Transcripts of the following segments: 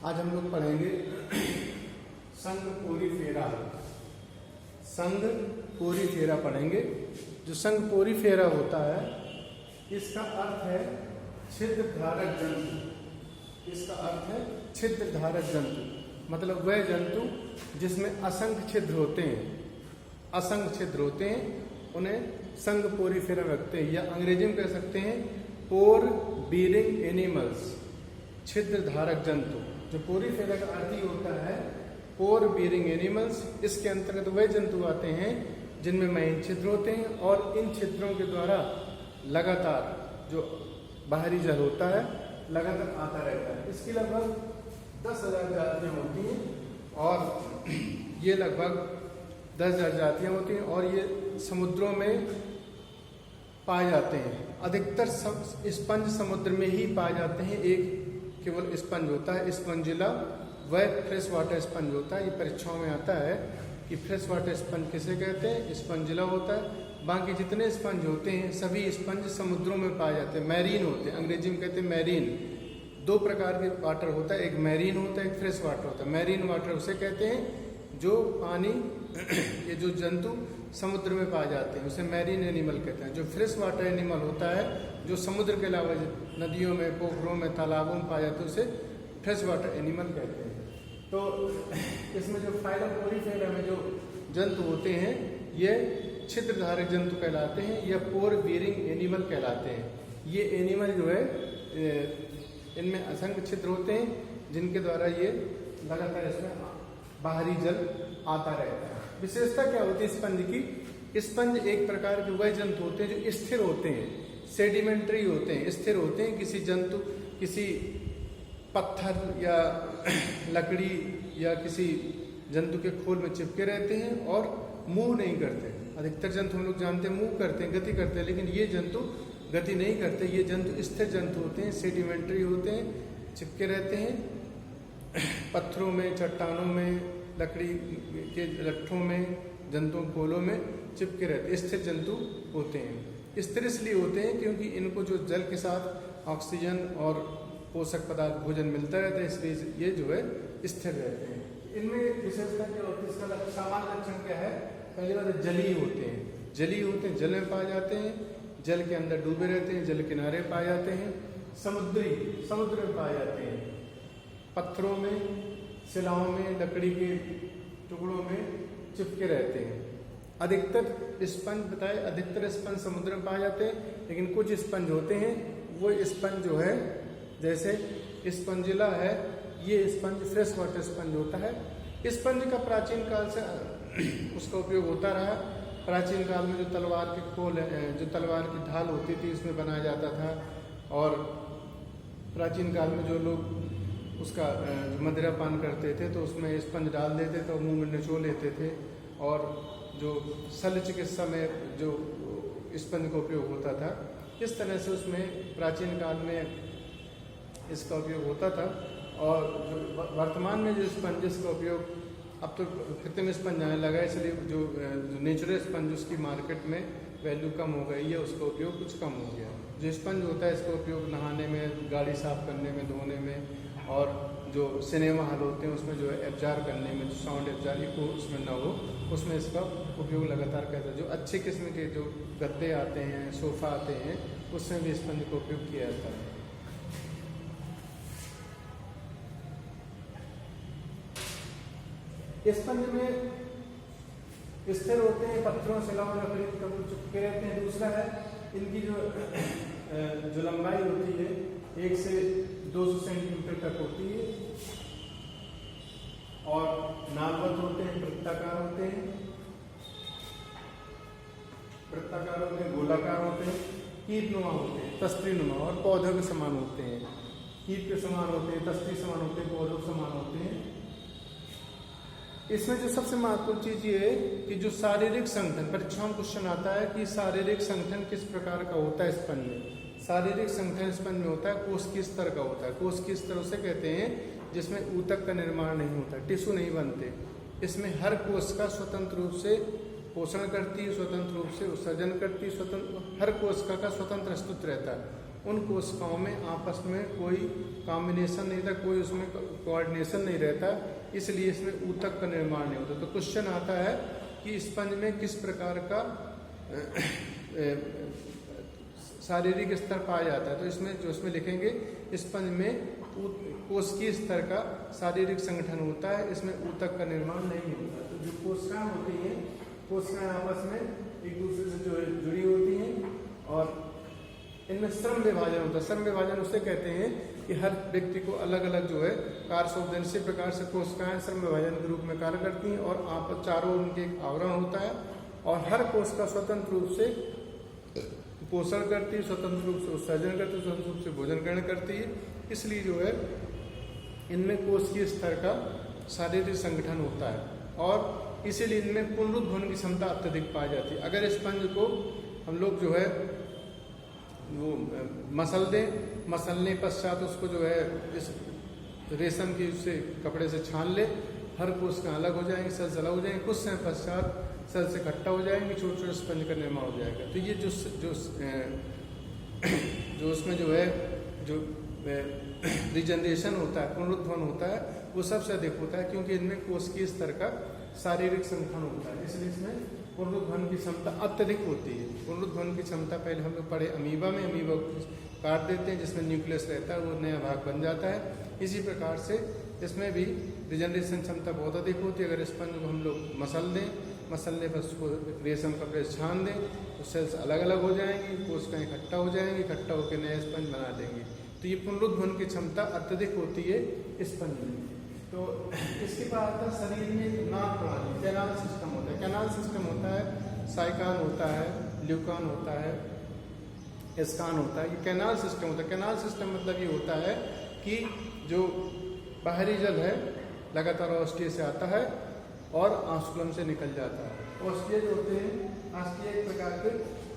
आज हम लोग पढ़ेंगे संघ पोरीफेरा। संघ पोरीफेरा पढ़ेंगे। जो संघ पोरीफेरा होता है इसका अर्थ है छिद्र धारक जंतु। इसका अर्थ है छिद्र धारक जंतु, मतलब वह जंतु जिसमें असंख्य छिद्र होते हैं। असंख्य छिद्र होते हैं उन्हें संघ पोरीफेरा रखते हैं, या अंग्रेजी में कह सकते हैं पोर बीरिंग एनिमल्स, छिद्र धारक जंतु। जो पोरीफेरा का अर्थ ही होता है पोर बीरिंग एनिमल्स। इसके अंतर्गत वह जंतु आते हैं जिनमें महीन छिद्र होते हैं और इन छिद्रों के द्वारा लगातार जो बाहरी जल होता है लगातार आता रहता है। इसकी लगभग 10,000 जातियां होती हैं और ये लगभग 10,000 जातियां होती हैं और ये समुद्रों में पाए जाते हैं। अधिकतर स्पंज समुद्र में ही पाए जाते हैं। एक केवल स्पंज होता है स्पंजिला, वह फ्रेश वाटर स्पंज होता है। ये परीक्षाओं में आता है कि फ्रेश वाटर स्पंज किसे कहते हैं, स्पंजिला होता है। बाकी जितने स्पंज होते हैं सभी स्पंज समुद्रों में पाए जाते हैं, मैरीन होते हैं। अंग्रेजी में कहते हैं मैरीन। दो प्रकार के वाटर होता है, एक मैरीन होता है, एक फ्रेश वाटर होता है। मैरीन वाटर उसे कहते हैं जो पानी ये जो जंतु समुद्र में पाए जाते हैं उसे मैरीन एनिमल कहते हैं। जो फ्रेश वाटर एनिमल होता है जो समुद्र के अलावा नदियों में, पोखरों में, तालाबों में पाए जाते हैं उसे फ्रेश वाटर एनिमल कहते हैं। तो इसमें जो फाइलम पोरीफेरा में जो जंतु होते हैं ये छिद्र धारक जंतु कहलाते हैं या पोर बीरिंग एनिमल कहलाते हैं। ये एनिमल जो है इनमें असंख्य छिद्र होते हैं जिनके द्वारा ये लगातार इसमें बाहरी जल आता रहता है। विशेषता क्या होती है स्पंज की? स्पंज एक प्रकार के वह जंतु होते हैं जो स्थिर होते हैं, सेडिमेंट्री होते हैं, स्थिर होते हैं। किसी जंतु, किसी पत्थर या लकड़ी या किसी जंतु के खोल में चिपके रहते हैं और मूव नहीं करते। अधिकतर जंतु हम लोग जानते हैं मूव करते हैं, गति करते हैं, लेकिन ये जंतु गति नहीं करते। ये जंतु स्थिर जंतु होते हैं, सेडिमेंट्री होते हैं, चिपके रहते हैं पत्थरों में, चट्टानों में, लकड़ी के लट्ठों में, जंतुओं खोलों में चिपके रहते, स्थिर जंतु होते हैं। स्थिर इसलिए होते हैं क्योंकि इनको जो जल के साथ ऑक्सीजन और पोषक पदार्थ भोजन मिलता रहता है, इसलिए ये जो है स्थिर रहते हैं। इनमें विशेषता क्या होती है? इसका सामान्य लक्षण क्या है? पहली बात जलीय होते हैं। जलीय होते हैं, जल में पाए जाते हैं, जल के अंदर डूबे रहते हैं, जल किनारे पाए जाते हैं। समुद्र में पाए जाते हैं, पत्थरों में, शिलाओं में, लकड़ी के टुकड़ों में चिपके रहते हैं। अधिकतर स्पंज बताए, अधिकतर स्पंज समुद्र में पाए जाते हैं, लेकिन कुछ स्पंज होते हैं वो स्पंज जो है जैसे स्पंजिला है, ये स्पंज फ्रेश वाटर स्पंज होता है। स्पंज का प्राचीन काल से उसका उपयोग होता रहा। प्राचीन काल में जो तलवार के खोल, जो तलवार की ढाल होती थी उसमें बनाया जाता था, और प्राचीन काल में जो लोग उसका मदिरा पान करते थे तो उसमें स्पंज डाल देते थे और मुंह में निचोड़ लेते थे। और जो शल्य चिकित्सा में जो स्पंज का उपयोग होता था, इस तरह से उसमें प्राचीन काल में इसका उपयोग होता था। और वर्तमान में जो स्पंज का उपयोग अब तो कृत्रिम स्पंज आने लगा, इसलिए जो नेचुरल स्पंज उसकी मार्केट में वैल्यू कम हो गई है, उसका उपयोग कुछ कम हो गया। जो स्पंज होता है इसका उपयोग नहाने में, गाड़ी साफ करने में, धोने में, और जो सिनेमा हॉल होते हैं उसमें जो है एब्जार करने में, जो साउंड एब्जार को उसमें ना हो, उसमें इसका उपयोग लगातार करता है। जो अच्छे किस्म के जो गद्दे आते हैं, सोफा आते हैं, उसमें भी स्पंज का उपयोग किया जाता है। स्पंज में स्थिर होते हैं, पत्थरों, शिलाओं, लकड़ी के चिपके रहते हैं। दूसरा है इनकी जो लंबाई होती है 1 से 200 सेंटीमीटर तक होती है, और नालवत होते हैं, वृत्ताकार होते हैं, गोलाकार होते हैं, कीटनुमा होते हैं, तस्त्रीनुमा, और पौधों के समान होते हैं। कीट के समान होते हैं, तस्त्री समान होते हैं, पौधों के समान होते हैं। इसमें जो सबसे महत्वपूर्ण चीज ये है कि जो शारीरिक संगठन, परीक्षाओं में क्वेश्चन आता है कि शारीरिक संगठन किस प्रकार का होता है स्पंज में। शारीरिक संगठन स्पंज में होता है कोश की स्तर का होता है। कोश की स्तर उसे कहते हैं जिसमें ऊतक का निर्माण नहीं होता, टिश्यू नहीं बनते। इसमें हर कोश का स्वतंत्र रूप से पोषण करती है, स्वतंत्र रूप से उत्सर्जन करती है, स्वतंत्र हर कोशिका का स्वतंत्र अस्तित्व रहता है। उन कोशिकाओं में आपस में कोई कॉम्बिनेशन नहीं था, कोई उसमें कोऑर्डिनेशन नहीं रहता, इसलिए इसमें ऊतक का निर्माण नहीं होता। तो क्वेश्चन आता है कि स्पंज में किस प्रकार का शारीरिक स्तर पाया जाता है। तो इसमें लिखेंगे स्पंज में कोशिकीय स्तर का शारीरिक संगठन होता है, इसमें ऊतक का निर्माण नहीं होता। तो जो कोशिकाएं होती हैं, कोशिकाएं आपस में एक दूसरे से जो जुड़ी होती हैं और इनमें श्रम विभाजन होता है। श्रम विभाजन उसे कहते हैं कि हर व्यक्ति को अलग अलग जो है कार्य सौंप दें। इसी प्रकार से कोशिकाएं श्रम विभाजन के रूप में कार्य करती हैं और आप चारों उनके एक आवरण होता है और हर कोशिका स्वतंत्र रूप से पोषण करती है, स्वतंत्र रूप से उत्सर्जन करती है, स्वतंत्र रूप से भोजन ग्रहण करती है। इसलिए जो है इनमें कोशिकीय स्तर का शारीरिक संगठन होता है और इसीलिए इनमें पुनरुत्भवन की क्षमता अत्यधिक पाई जाती है। अगर स्पंज को हम लोग जो है वो मसल दें, मसलने पश्चात उसको जो है इस रेशम की उससे कपड़े से छान ले, हर कोशिका अलग हो जाएंगी, सेल्स अलग हो जाएंगे, कुछ समय पश्चात सेल्स इकट्ठा हो जाएंगे, छोटे छोटे स्पंज का निर्माण हो जाएगा। तो ये जो उसमें जो है जो रिजनरेशन होता है, पुनरुत्थान होता है, वो सबसे अधिक होता है क्योंकि इनमें कोशिकीय स्तर का शारीरिक संगठन होता है, इसलिए इसमें पुनरुत्थान की क्षमता अत्यधिक होती है। पुनरुत्थान की क्षमता पहले हम लोग पढ़े अमीबा में, अमीबा को काट देते हैं जिसमें न्यूक्लियस रहता है, वो नया भाग बन जाता है। इसी प्रकार से इसमें भी रिजनरेशन क्षमता बहुत अधिक होती है। अगर स्पंज को हम लोग मसल दें, मसलने पर उसको रेशम कपड़े से छान दें तो सेल्स अलग अलग हो जाएंगी, कोशिकाएं इकट्ठा हो जाएंगी, इकट्ठा होकर नए स्पंज बना देंगे। तो ये पुनरुत्थान की क्षमता अत्यधिक होती है स्पंज में। तो इसके बाद शरीर में नाल प्रणाली, कैनाल सिस्टम होता है। कैनाल सिस्टम होता है, साइकान होता है, ल्यूकान होता है, एस्कान होता है। ये कैनाल सिस्टम होता है। कैनाल सिस्टम मतलब ये होता है कि जो बाहरी जल है लगातार ऑस्टिया से आता है और आंसुलम से निकल जाता है। ऑस्टिया जो होते हैं, ऑस्टिया एक प्रकार के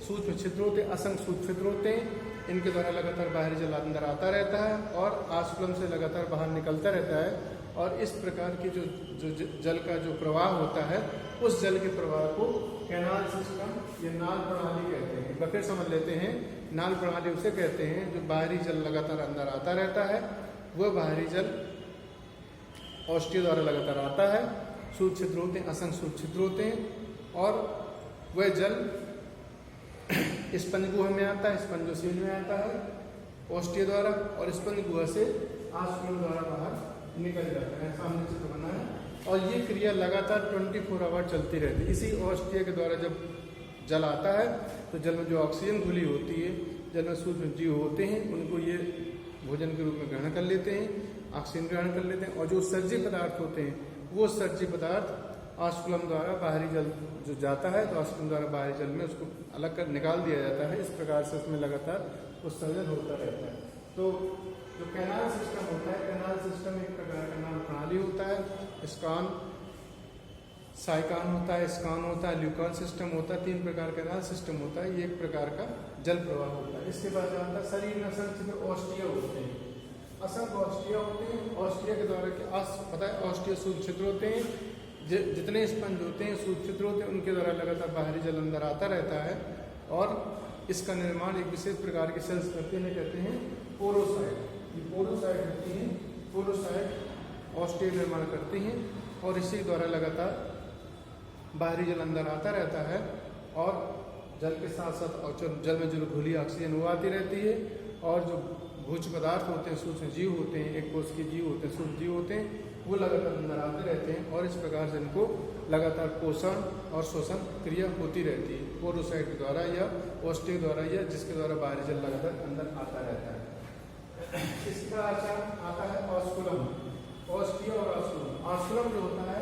सूक्ष्म छिद्र होते हैं, असंख्य सूक्ष्म छिद्र होते हैं। इनके द्वारा लगातार बाहरी जल अंदर आता रहता है और आंसुलम से लगातार बाहर निकलता रहता है। और इस प्रकार की जो जल का जो प्रवाह होता है, उस जल के प्रवाह को कैनाल सिस्टम या नाल प्रणाली कहते हैं। एक बार फिर समझ लेते हैं, नाल प्रणाली उसे कहते हैं जो बाहरी जल लगातार अंदर आता रहता है, वह बाहरी जल ऑस्टिया द्वारा लगातार आता है, सूक्ष्म छिद्र होते हैं, असंख्य सूक्ष्म छिद्र होते हैं और वह जल स्पंज गुहा में आता है, स्पंजोसील में आता है ऑस्टिया द्वारा और स्पंज गुहा से आंसुलम द्वारा बाहर निकल जाता है। सामने चित्र बना है और ये क्रिया लगातार 24 आवर चलती रहती है। इसी ऑस्टिया के द्वारा जब जल आता है तो जल में जो ऑक्सीजन घुली होती है, जल में सूक्ष्म जीव होते हैं, उनको ये भोजन के रूप में ग्रहण कर लेते हैं, ऑक्सीजन ग्रहण कर लेते हैं और जो उत्सर्जित पदार्थ होते हैं, वो उत्सर्जित पदार्थ आंसुलम द्वारा बाहरी जल जो जाता है तो आंसुलम द्वारा बाहरी जल में उसको अलग कर निकाल दिया जाता है। इस प्रकार से उसमें लगातार उत्सर्जन होता रहता है। तो जो कैनाल सिस्टम होता है, कैनाल सिस्टम एक प्रकार का नाल प्रणाली होता है। स्कान, साइकान होता है, स्कान होता है, ल्यूकान सिस्टम होता है। 3 प्रकार का कैनाल सिस्टम होता है। ये एक प्रकार का जल प्रवाह होता है। इसके बाद आता है शरीर में असंख्य ऑस्टिया होते हैं, असंख्य ऑस्टिया होते हैं। ऑस्टिया के द्वारा पता है, ऑस्टिया सूक्ष्म छिद्र होते हैं, जितने स्पंज होते हैं सूक्ष्म छिद्र होते हैं, उनके द्वारा लगातार बाहरी जल अंदर आता रहता है और इसका निर्माण एक विशेष प्रकार की सेल्स करते हैं, कहते हैं पोरोसाइट। ये पोरोसाइट होती हैं, पोरोसाइट ऑस्टिया निर्माण करती हैं और इसी द्वारा लगातार बाहरी जल अंदर आता रहता है और जल के साथ साथ जल में जो घुली ऑक्सीजन वो आती रहती है और जो भोज्य पदार्थ होते हैं, सूक्ष्म जीव होते हैं, एक कोश के जीव होते हैं, सूक्ष्म जीव होते हैं, वो लगातार अंदर आते रहते हैं और इस प्रकार से इनको लगातार पोषण और शोषण क्रिया होती रहती है पोरोसाइट के द्वारा या ऑस्टिया द्वारा या जिसके द्वारा बाहरी जल लगातार अंदर आता रहता है। इसका आता है ऑस्कुलम, ऑस्टिया और ऑस्कुलम। ऑस्कुलम जो होता है,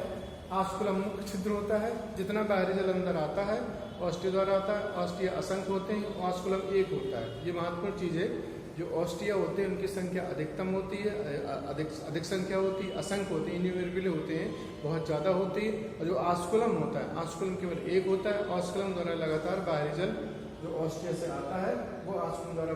ऑस्कुलम मुख्य छिद्र होता है, जितना बाहरी जल अंदर आता है ऑस्टिया द्वारा आता है। ऑस्टिया असंख्य होते हैं, ऑस्कुलम एक होता है। ये महत्वपूर्ण चीज है। जो ऑस्टिया होते हैं उनकी संख्या अधिकतम होती है, अधिक संख्या होती है, असंख्य होती है, इन्यूमेरेबल होते हैं, बहुत ज़्यादा होती है। और जो ऑस्कुलम होता है, ऑस्कुलम केवल एक होता है। ऑस्कुलम द्वारा लगातार बाहरी जल जो ऑस्टिया से आता है वो ऑस्कुलम द्वारा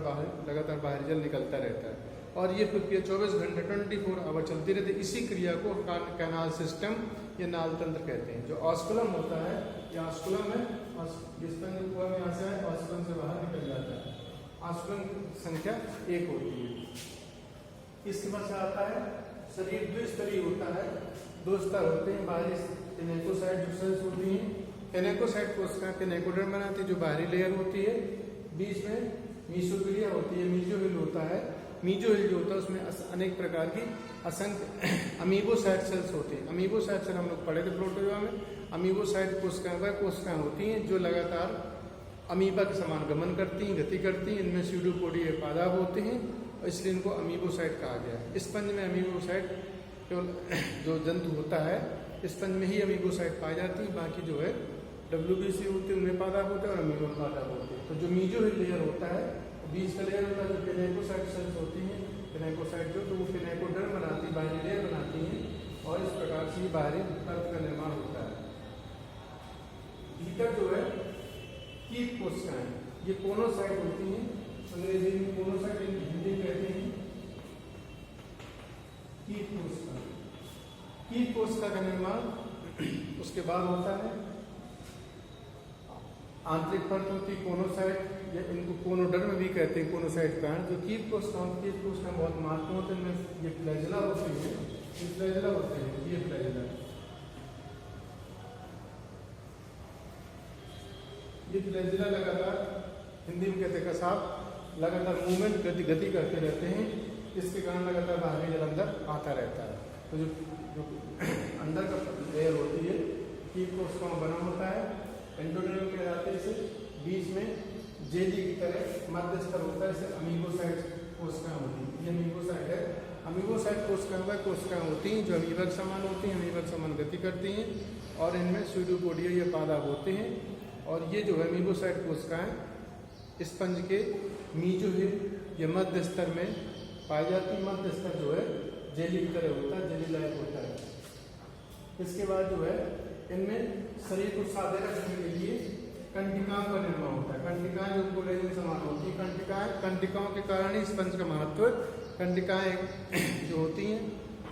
लगातार बाहरी जल निकलता रहता है और ये प्रक्रिया 24 घंटे 24 आवर चलती रहती है। इसी क्रिया को कैनाल सिस्टम या नाल तंत्र कहते हैं। जो ऑस्कुलम होता है, ये ऑस्कुलम है, ऑस्कुलम से बाहर निकल जाता है। ऑस्कुलम संख्या 1 होती है। इसके बाद से आता है शरीर द्विस्तरीय होता है, 2 स्तर होते हैं। बाहरी टेनेकोसाइट जो सेल्स होती हैं, टेनेकोसाइट कोशिका टेनेकोडर्म बनाती है जो बाहरी लेयर होती है, बीच में मीसोग्लिया होती है, मीजोहिल होता है। मीजोहिल जो होता है उसमें अनेक प्रकार की असंख्य अमीबोसाइट सेल्स होती हैं। अमीबोसाइट सेल हम लोग पढ़े थे प्रोटोजोआ में। अमीबोसाइट कोशिकाएं वह कोशिकाएं होती हैं जो लगातार अमीबा के समान गमन करती हैं, गति करती हैं। इनमें स्यूडोपोडिया पादाब होते हैं, इसलिए इनको अमीबोसाइट कहा गया है। स्पंज में अमीबोसाइट केवल जो जंतु होता है स्पंज में ही अमीबोसाइट पाई जाती है, बाकी जो है WBC होते हैं उनमें पादाब होते हैं और अमीबा में पादाब होते हैं। तो जो मीजोहिल लेयर होता है, बीच का लेयर होता है जो टेनेकोसाइट सेल्स होती हैं, टेनेकोसाइट जो तो वो टेनेकोडर्म बनाती है, बाहरी लेयर बनाती हैं और इस प्रकार से बाहरी परत का निर्माण होता है। भीतर जो है कीट कोशिकाएं, ये कोनोसाइट होती हैं, अंग्रेजी में कोनोसाइट, हिंदी में कहते हैं कीट कोशिका। कीट कोशिका का निर्माण उसके बाद होता है। आंतरिक परत होती कोनोसाइट, या इनको कोनोडर्म भी कहते हैं, कोनोसाइट का जो कीट कोशिका बहुत महत्वपूर्ण होते हैं। इनमें ये फ्लैजेला होती है, ये फ्लैजेला होते हैं, ये फ्लैजेला, ये फ्लैजेला लगातार हिंदी में कहते हैं कसाब, लगातार मूवमेंट गति करते रहते हैं। इसके कारण लगातार बाहरी जल अंदर आता रहता है। तो जो अंदर का लेयर होती है कीट कोशिकाओं बना होता है, एंडोडर्म कहलाते हैं। इसे बीच में जेली की तरह मध्य स्तर होता है, इसे अमीबोसाइट कोशिकाएं होती हैं। ये अमीबोसाइट है। अमीबोसाइट कोशिकाएं होती हैं जो अमीबा के समान होती हैं, अमीबा के समान गति करती हैं और इनमें स्यूडोपोडिया या पादाब होते हैं। और ये जो है अमीबोसाइट कोशिकाएं स्पंज के मीजोहिल या मध्य स्तर में पाई जाती। मध्य स्तर जो है जेली की तरह होता है, जेली लाइक होता है। इसके बाद जो है इनमें शरीर को सादे रखने के लिए कंटिकाओं का निर्माण होता है। कंटिकाएं जो कोलेजन समान होती है, कंटिकाओं के कारण ही स्पंज का महत्व। कंटिकाएं जो होती हैं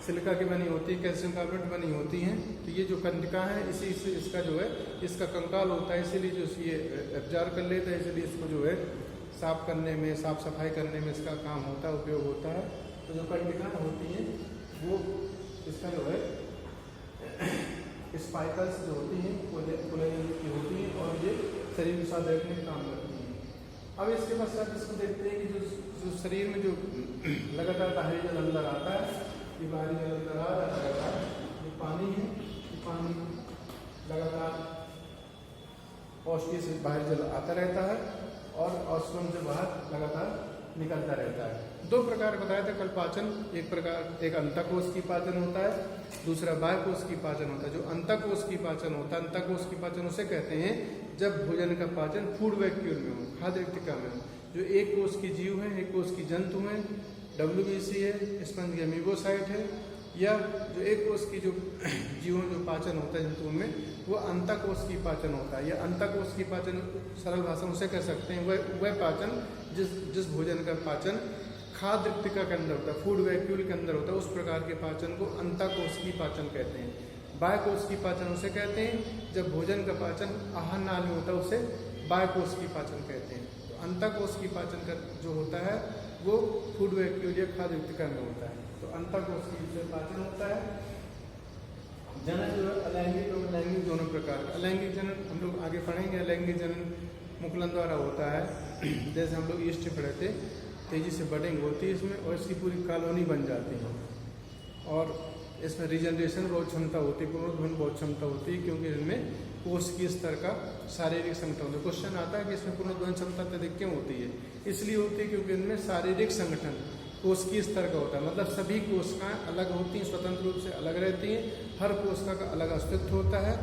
सिलिका की बनी होती है, कैल्शियम कार्बोनेट बनी होती हैं। तो ये जो कंटिका है इसी से इसका जो है इसका कंकाल होता है, इसीलिए जो ये एब्जॉर्ब कर लेता है, इसलिए इसको जो है साफ करने में, साफ सफाई करने में इसका काम होता है, उपयोग होता है। तो जो कंटिकाएं होती हैं वो इसका जो है स्पाइकल्स जो होती हैं कोलेजन की होती हैं और ये शरीर को साथ रखने का काम करती हैं। अब इसके पश्चात इसको देखते हैं कि जो शरीर में जो लगातार बाहरी जल अंदर आता है, ये बाहरी जल अंदर आ जाता है, ये पानी है, ये पानी लगातार औष्ठी से बाहर जल आता रहता है और औष्ठम से बाहर लगातार निकलता रहता है। 2 प्रकार बताया था कल पाचन, एक अंतकोश की पाचन होता है, दूसरा बाह्यकोश की पाचन होता है। जो अंतकोश की पाचन होता है, अंतकोश की पाचन उसे कहते हैं जब भोजन का पाचन फूड वैक्यूल में हो, खाद्य रिक्तिका में हो। जो एक कोश की जीव है, एक कोश की जंतु है, WBC है, स्पंज की अमीबोसाइट है, या जो एक कोश की जो जीवों जो पाचन होता है जंतुओं में, वो अंतकोश की पाचन होता है। या अंतकोश की पाचन सरल भाषा में उसे कह सकते हैं वह पाचन जिस भोजन का पाचन खाद्य रिक्तिका के अंदर होता है, फूड वैक्यूल के अंदर होता है, उस प्रकार के पाचन को अंतकोश की पाचन कहते हैं। बाह्यकोश की पाचन उसे कहते हैं जब भोजन का पाचन आहार नाल में होता है, उसे बाह्यकोश की पाचन कहते हैं। तो अंतकोश की पाचन का जो होता है वो फूड वैक्यूल या खाद्य रिक्तिका में होता है। तो अंतकोश की जो पाचन होता है। जनन जो है अलैंगिक और लैंगिक दोनों प्रकार का। अलैंगिक जनन हम लोग आगे पढ़ेंगे। अलैंगिक जनन मुकुलन द्वारा होता है, जैसे हम लोग ईस्ट पढ़े थे, तेजी से बडिंग होती है इसमें और इसकी पूरी कॉलोनी बन जाती है और इसमें रीजनरेशन बहुत क्षमता होती है, पुनरुत्थान बहुत क्षमता होती है, क्योंकि इनमें कोश की स्तर का शारीरिक संगठन होता है। क्वेश्चन आता है कि इसमें पुनरुत्थान क्षमता अत्यधिक क्यों होती है? इसलिए होती है क्योंकि इनमें शारीरिक संगठन कोश की स्तर का होता है। मतलब सभी कोशिकाएं अलग होती हैं, स्वतंत्र रूप से अलग रहती हैं, हर कोशिका का अलग अस्तित्व होता है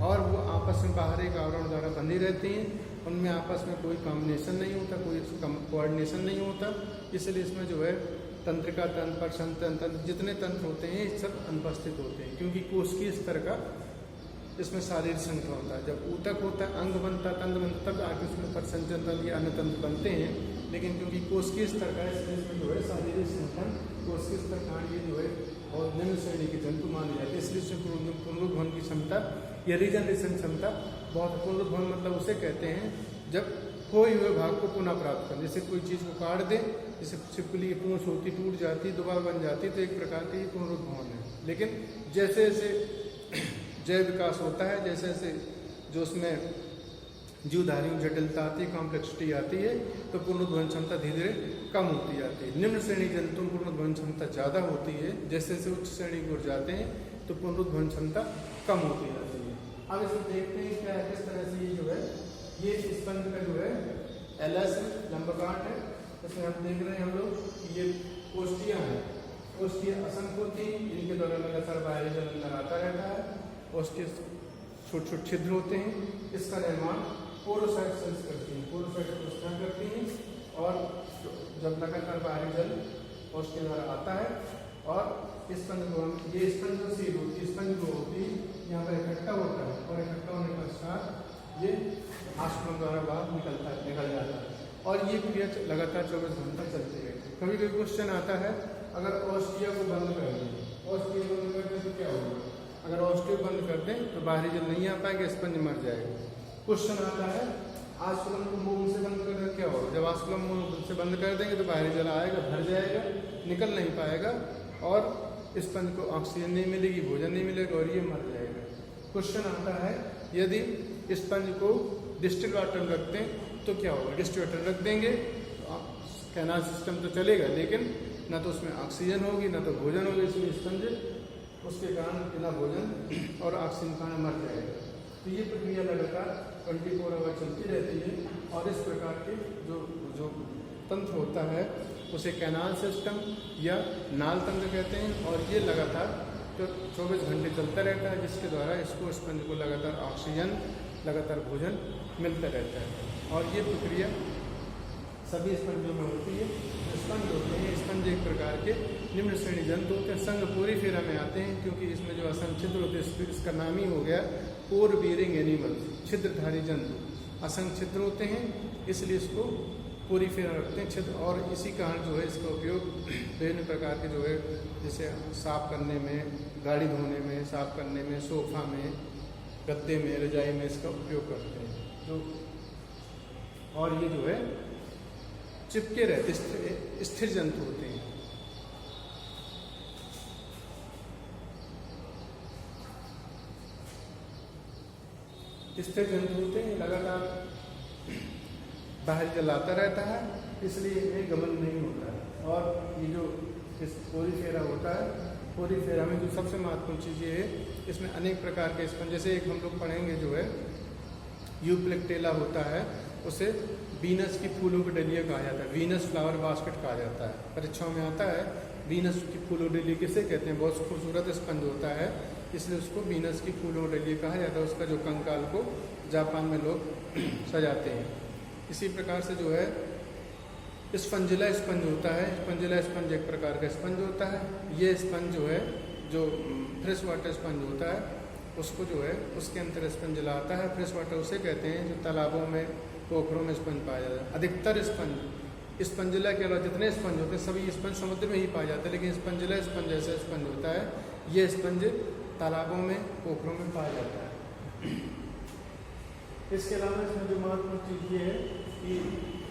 और वो आपस में बाहर एक आवरण द्वारा बंधी रहती हैं। उनमें आपस में कोई कॉम्बिनेशन नहीं होता, कोई कोऑर्डिनेशन नहीं होता। इसलिए इसमें जो है तंत्रिका तंत्र, प्रशन तंत्र, जितने तंत्र होते हैं ये सब अनुपस्थित होते हैं, क्योंकि कोशिकीय स्तर का इसमें शारीरिक संगठन होता है। जब ऊतक होता है, अंग बनता, तंत्र बनता, तब आगे उसमें प्रसंचन तंत्र या अन्य तंत्र बनते हैं। लेकिन क्योंकि कोशिकीय स्तर का है, इसमें जो है शारीरिक संगठन कोशिकीय स्तर का ये जो है और निम्न श्रेणी के जंतु माने जाते हैं। इसलिए इसमें पुनरुत्थान की क्षमता या रीजनरेशन क्षमता बहुत। पुनरुत्थान मतलब उसे कहते हैं जब खोए हुए भाग को पुनः प्राप्त करना। जैसे कोई चीज़ को काट दें, जैसे छिपकली की पूंछ होती, टूट जाती, दोबारा बन जाती, तो एक प्रकार का ये पुनरुद्भवन है। लेकिन जैसे जैसे जैव विकास होता है, जैसे जैसे जो उसमें जीवधारियों जटिलता आती है, कॉम्प्लेक्सिटी आती है, तो पुनरुद्भवन क्षमता धीरे धीरे कम होती जाती है। निम्न श्रेणी जंतु में पुनरुद्भवन क्षमता ज़्यादा होती है, जैसे जैसे उच्च श्रेणी की ओर जाते हैं तो पुनरुद्भवन क्षमता कम होती जाती है। अब इसको देखते हैं क्या किस तरह से ये जो है ये स्पंज का जो है एलएस लंबकाट है। इसमें हम देख रहे हैं हम लोग कि ये कोष्ठियाँ हैं, कोष्ठियाँ असंख्य होती हैं, जिनके द्वारा लगातार बाहरी जल अंदर आता रहता है। कोष्ठियाँ छोटे छोटे छिद्र होते हैं। इसका निर्माण पोरोसाइट सेल्स करती हैं, पोरोसाइट कोशिकाएं करती हैं, और जब लगातार बाहरी जल कोष्ठियों द्वारा आता है और स्पंज को ये स्पंज जो सील होती है, स्पंज जो होती है यहाँ पर इकट्ठा होता है, और इकट्ठा होने के पश्चात ये आश्रम द्वारा बाहर निकल जाता है, और ये क्रिया लगातार 24 घंटा चलती रहती है। कभी कभी क्वेश्चन आता है, अगर ऑस्टिया को बंद कर दें, ऑस्टिया बंद कर दें तो क्या होगा? अगर ऑस्टिया बंद कर दें तो बाहरी जल नहीं आ पाएगा, स्पंज मर जाएगा। क्वेश्चन आता है, आस्कुलम को मूव से बंद कर दें क्या होगा? जब आस्कुलम मूव से बंद कर देंगे तो बाहरी जल आएगा, भर जाएगा, निकल नहीं पाएगा, और स्पंज को ऑक्सीजन नहीं मिलेगी, भोजन नहीं मिलेगा, और ये मर जाएगा। क्वेश्चन आता है, यदि स्पंज को डिस्टिल वाटर में रखते हैं तो क्या होगा? डिस्टिल वाटर रख देंगे तो कैनाल सिस्टम तो चलेगा, लेकिन ना तो उसमें ऑक्सीजन होगी, ना तो भोजन होगा, इसलिए स्पंज उसके कारण बिना भोजन और ऑक्सीजन के कारण मर जाएगा। तो ये प्रक्रिया लगातार 24 आवर चलती रहती है, और इस प्रकार के जो तंत्र होता है उसे कैनाल सिस्टम या नाल तंत्र कहते हैं, और ये लगातार तो 24 घंटे चलता रहता है, जिसके द्वारा इसको स्पंज को लगातार ऑक्सीजन, लगातार भोजन मिलता रहता है। और ये प्रक्रिया सभी स्पंजों में होती है। स्पंज होते हैं, स्पंज एक प्रकार के निम्न श्रेणी जंतु होते हैं, संघ पोरीफेरा में आते हैं, क्योंकि इसमें जो असंख्य छिद्र होते हैं, इसका नाम ही हो गया पोर बियरिंग एनिमल्स, छिद्रधारी जंतु। असंख्य छिद्र होते हैं, इसलिए इसको पोरीफेरा रखते हैं छिद्र, और इसी कारण जो है इसका उपयोग विभिन्न प्रकार के जो है, जैसे साफ करने में, गाड़ी धोने में, साफ करने में, सोफा में, गद्दे में, रजाई में इसका उपयोग करते हैं। जो और ये जो है चिपके रहते स्थिर जंतु होते हैं। स्थिर जंतु होते हैं, लगातार बाहर जल आता रहता है, इसलिए इन्हें गमन नहीं होता है। और ये जो इस पोरीफेरा होता है, पोरीफेरा में जो सबसे महत्वपूर्ण चीज़ ये है, इसमें अनेक प्रकार के स्पंज, जैसे एक हम लोग पढ़ेंगे जो है यूप्लेक्टेला होता है, उसे वीनस की फूलों की डलिया कहा जाता है, वीनस फ्लावर बास्केट कहा जाता है। परीक्षाओं में आता है वीनस की फूलों डलिया किसे कहते हैं? बहुत खूबसूरत स्पंज होता है, इसलिए उसको वीनस की फूलों डलिया कहा जाता है। उसका जो कंकाल को जापान में लोग सजाते हैं। इसी प्रकार से जो है स्पंजिला स्पंज होता है, स्पंजिला स्पंज एक प्रकार का स्पंज होता है। ये स्पंज जो है, जो फ्रेश वाटर स्पंज होता है, उसको जो है उसके अंदर स्पंजिला आता है। फ्रेश वाटर उसे कहते हैं जो तालाबों में, पोखरों में स्पंज पाया जाता है। अधिकतर स्पंजिला के अलावा जितने स्पंज होते हैं सभी स्पंज समुद्र में ही पाया जाता है, लेकिन स्पंजिला स्पंज ऐसा स्पंज होता है, ये स्पंज तालाबों में, पोखरों में पाया जाता है। इसके अलावा इसमें जो महत्वपूर्ण चीज़ ये है कि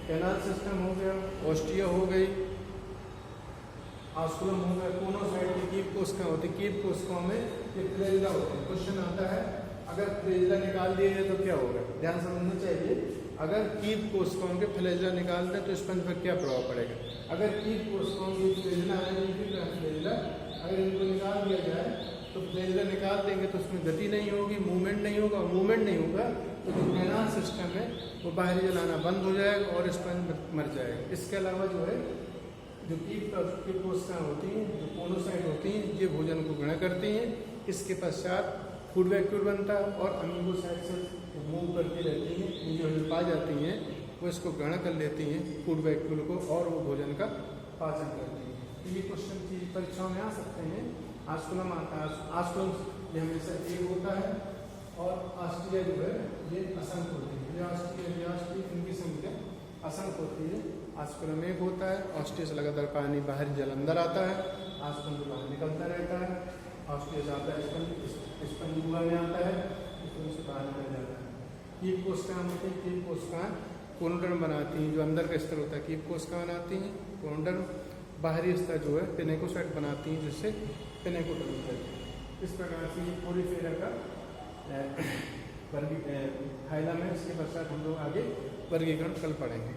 कैनाल सिस्टम हो गया, ऑस्टिया हो गई, आस्कुलम हो गया, कोनोसाइट की कीट कोशिकाएं होती है। कीट कोशिकाओं में ये फ्लैजिला होते हैं। क्वेश्चन आता है, अगर फ्लैजिला निकाल दिए जाए तो क्या होगा? ध्यान समझना चाहिए। अगर कीट कोशिकाओं के फ्लैजिला निकाल दें तो स्पंज पर क्या प्रभाव पड़ेगा? अगर कीट कोशिकाओं की फ्लैजिला अगर इनको निकाल दिया जाए तो फ्लैजिला निकाल देंगे तो उसमें गति नहीं होगी, मूवमेंट नहीं होगा। मूवमेंट नहीं होगा तो जो कैनाल सिस्टम है वो बाहरी जल आना बंद हो जाएगा और स्पंज मर जाएगा। इसके अलावा जो है जो कीट कोशिकाएं होती हैं, जो कोनोसाइट होती हैं, ये भोजन को ग्रहण करती हैं। इसके पश्चात फूड वैक्यूल बनता है और अमीबोसाइट से मूव करती रहती हैं, जो पा जाती हैं वो इसको ग्रहण कर लेती हैं फूड वैक्यूल को, और वो भोजन का पाचन करती हैं। तो ये क्वेश्चन की परीक्षाओं में आ सकते हैं। आस्कुलम आता है, आस्कुलम ये हमेशा एक होता है, और ऑस्टिया जो है ये असंख्य होती है। ये ऑस्टिया इनकी संख्या असंख्य होती है। आस्कुलम एक होता है, ऑस्टिया से लगातार पानी बाहरी जल अंदर आता है, आस्कुलम से बाहर निकलता रहता है। ऑस्टिया से आता है स्पंजिबुला में आता है, से बाहर निकल जाता है। कीट कोशिकाएं होती है, कीट कोशिकाएं कोनोडर्म बनाती हैं, जो अंदर का स्तर होता है कीप कोशिका बनाती हैं। कोनोडर्म बाहरी स्तर जो है पिनेकोसाइट बनाती हैं, जिससे पिनेकोडर्म कहते हैं। इस प्रकार से ये पोरीफेरा का फाइलम है। इसके पश्चात हम लोग आगे वर्गीकरण कल पढ़ेंगे।